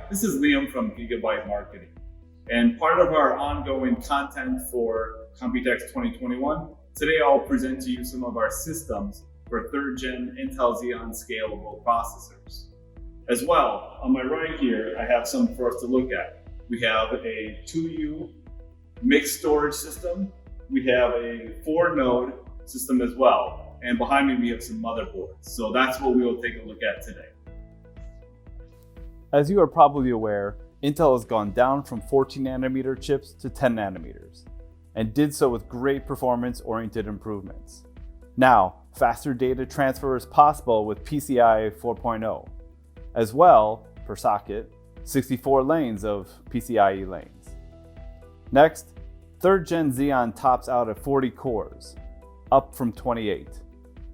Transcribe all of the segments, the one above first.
this is Liam from GIGABYTE Marketing. And part of our ongoing content for Computex 2021, today I'll present to you some of our systems for 3rd Gen Intel Xeon Scalable Processors. As well, on my right here, I have some for us to look at. We have a 2U mixed storage system. We have a 4-node system as well. And behind me, we have some motherboards. So that's what we will take a look at today. As you are probably aware, Intel has gone down from 14 nanometer chips to 10 nanometers, and did so with great performance-oriented improvements. Now, faster data transfer is possible with PCIe 4.0. As well, per socket, 64 lanes of PCIe lanes. Next, 3rd Gen Xeon tops out at 40 cores, up from 28,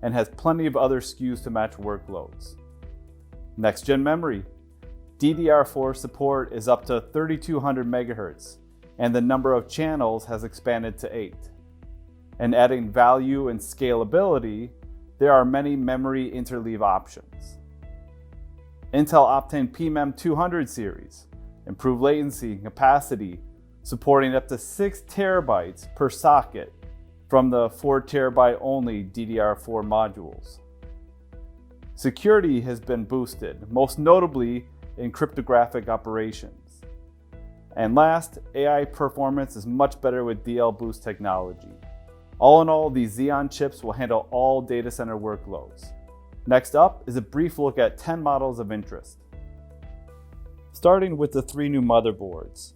and has plenty of other SKUs to match workloads. Next gen memory. DDR4 support is up to 3200 MHz, and the number of channels has expanded to 8. And adding value and scalability, there are many memory interleave options. Intel Optane PMEM 200 series, improved latency and capacity, supporting up to 6 terabytes per socket from the 4 terabyte only DDR4 modules. Security has been boosted, most notably in cryptographic operations. And last, AI performance is much better with DL Boost technology. All in all, these Xeon chips will handle all data center workloads. Next up is a brief look at 10 models of interest. Starting with the 3 new motherboards.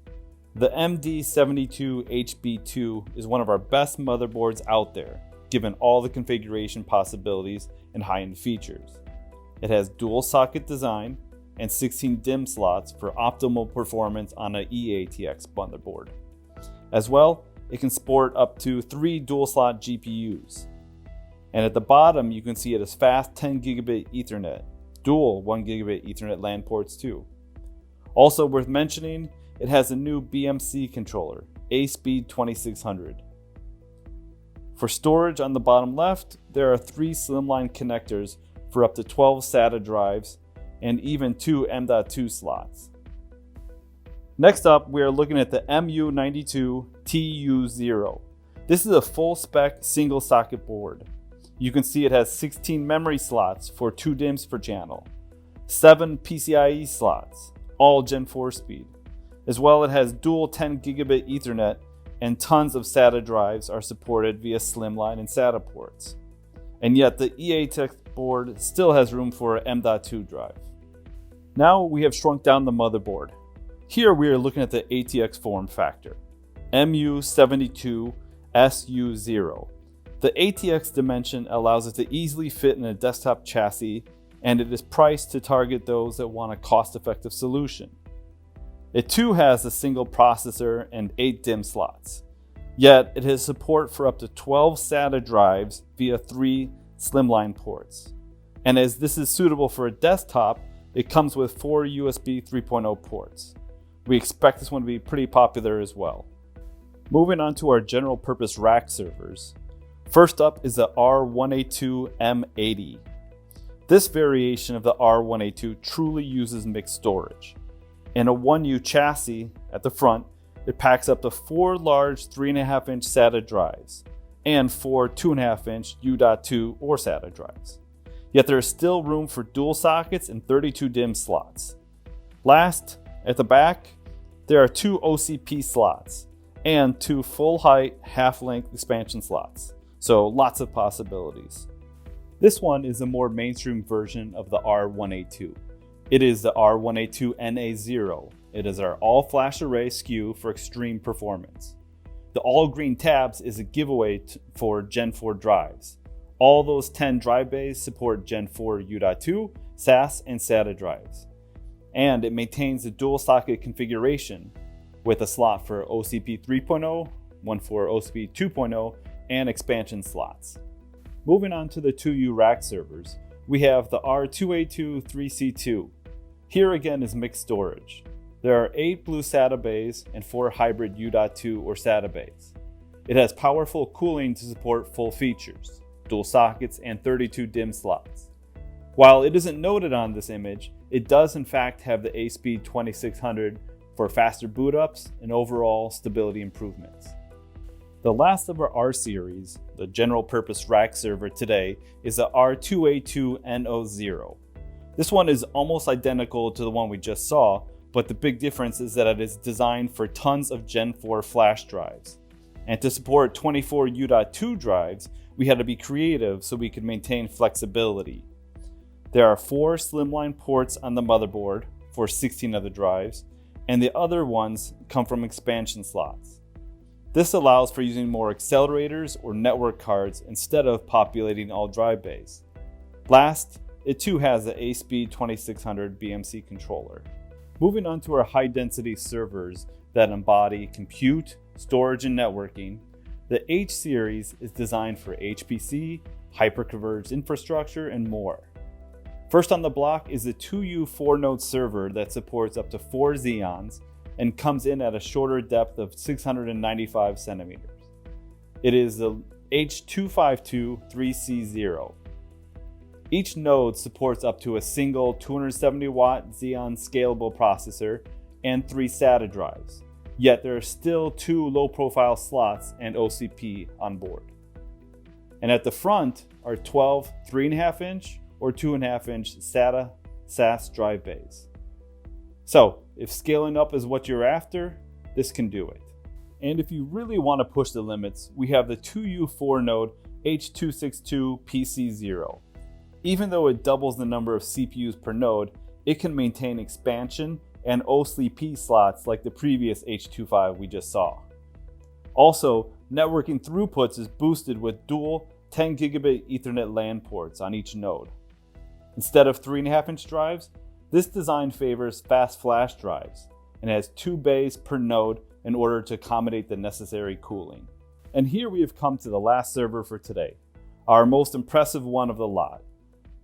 The MD72HB2 is one of our best motherboards out there, given all the configuration possibilities and high-end features. It has dual socket design and 16 DIMM slots for optimal performance on an eATX motherboard. As well, it can support up to 3 dual slot GPUs. And at the bottom, you can see it has fast 10 gigabit Ethernet, dual 1 gigabit Ethernet LAN ports too. Also worth mentioning, it has a new BMC controller, ASpeed 2600. For storage on the bottom left, there are 3 slimline connectors for up to 12 SATA drives and even 2 M.2 slots. Next up, we are looking at the MU92TU0. This is a full spec single socket board. You can see it has 16 memory slots for 2 DIMMs per channel, 7 PCIe slots, all Gen 4 speed. As well, it has dual 10 gigabit Ethernet, and tons of SATA drives are supported via slimline and SATA ports. And yet the eATX board still has room for an M.2 drive. Now we have shrunk down the motherboard. Here we are looking at the ATX form factor, MU72SU0. The ATX dimension allows it to easily fit in a desktop chassis, and it is priced to target those that want a cost-effective solution. It too has a single processor and 8 DIMM slots, yet it has support for up to 12 SATA drives via 3 slimline ports. And as this is suitable for a desktop, it comes with 4 USB 3.0 ports. We expect this one to be pretty popular as well. Moving on to our general purpose rack servers. First up is the R1A2M80. This variation of the R1A2 truly uses mixed storage. In a 1U chassis at the front, it packs up to 4 large 3.5-inch SATA drives and 4 2.5-inch U.2 or SATA drives. Yet there is still room for dual sockets and 32 DIMM slots. Last, at the back, there are 2 OCP slots and 2 full-height, half-length expansion slots. So lots of possibilities. This one is a more mainstream version of the R1A2. It is the R1A2NA0. It is our all-flash array SKU for extreme performance. The all-green tabs is a giveaway for Gen 4 drives. All those 10 drive bays support Gen 4 U.2, SAS, and SATA drives. And it maintains the dual socket configuration with a slot for OCP 3.0, one for OCP 2.0, and expansion slots. Moving on to the 2U rack servers, we have the R2A2 3C2. Here again is mixed storage. There are 8 blue SATA bays and 4 hybrid U.2 or SATA bays. It has powerful cooling to support full features, dual sockets, and 32 DIMM slots. While it isn't noted on this image, it does in fact have the ASPEED 2600 for faster boot ups and overall stability improvements. The last of our R series, the general purpose rack server today, is the R2A2NO0. This one is almost identical to the one we just saw, but the big difference is that it is designed for tons of Gen 4 flash drives. And to support 24 U.2 drives, we had to be creative so we could maintain flexibility. There are 4 slimline ports on the motherboard for 16 of the drives, and the other ones come from expansion slots. This allows for using more accelerators or network cards instead of populating all drive bays. Last, it too has the ASPEED 2600 BMC controller. Moving on to our high-density servers that embody compute, storage, and networking, the H series is designed for HPC, hyperconverged infrastructure, and more. First on the block is a 2U 4-node server that supports up to 4 Xeons and comes in at a shorter depth of 695 centimeters. It is the H252-3C0. Each node supports up to a single 270-watt Xeon Scalable processor and 3 SATA drives, yet there are still 2 low-profile slots and OCP on board. And at the front are 12 3.5-inch or 2.5-inch SATA SAS drive bays. So, if scaling up is what you're after, this can do it. And if you really want to push the limits, we have the 2U 4-node H262 PC0. Even though it doubles the number of CPUs per node, it can maintain expansion and OCP slots like the previous H25 we just saw. Also, networking throughputs is boosted with dual 10 gigabit Ethernet LAN ports on each node. Instead of 3.5-inch drives, this design favors fast flash drives and has 2 bays per node in order to accommodate the necessary cooling. And here we have come to the last server for today, our most impressive one of the lot.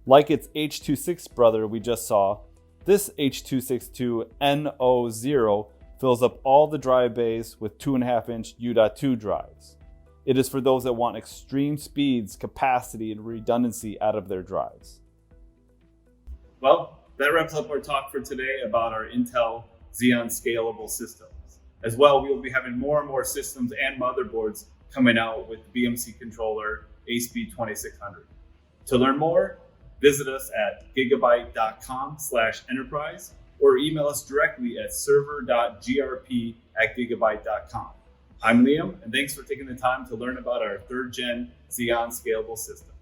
Like its H26 brother we just saw, this H262NO0 fills up all the drive bays with 2.5-inch U.2 drives. It is for those that want extreme speeds, capacity, and redundancy out of their drives. Well, that wraps up our talk for today about our Intel Xeon Scalable systems. As well, we will be having more and more systems and motherboards coming out with the BMC controller ASPEED 2600. To learn more, visit us at gigabyte.com/enterprise or email us directly at server.grp@gigabyte.com. I'm Liam, and thanks for taking the time to learn about our 3rd Gen Xeon Scalable system.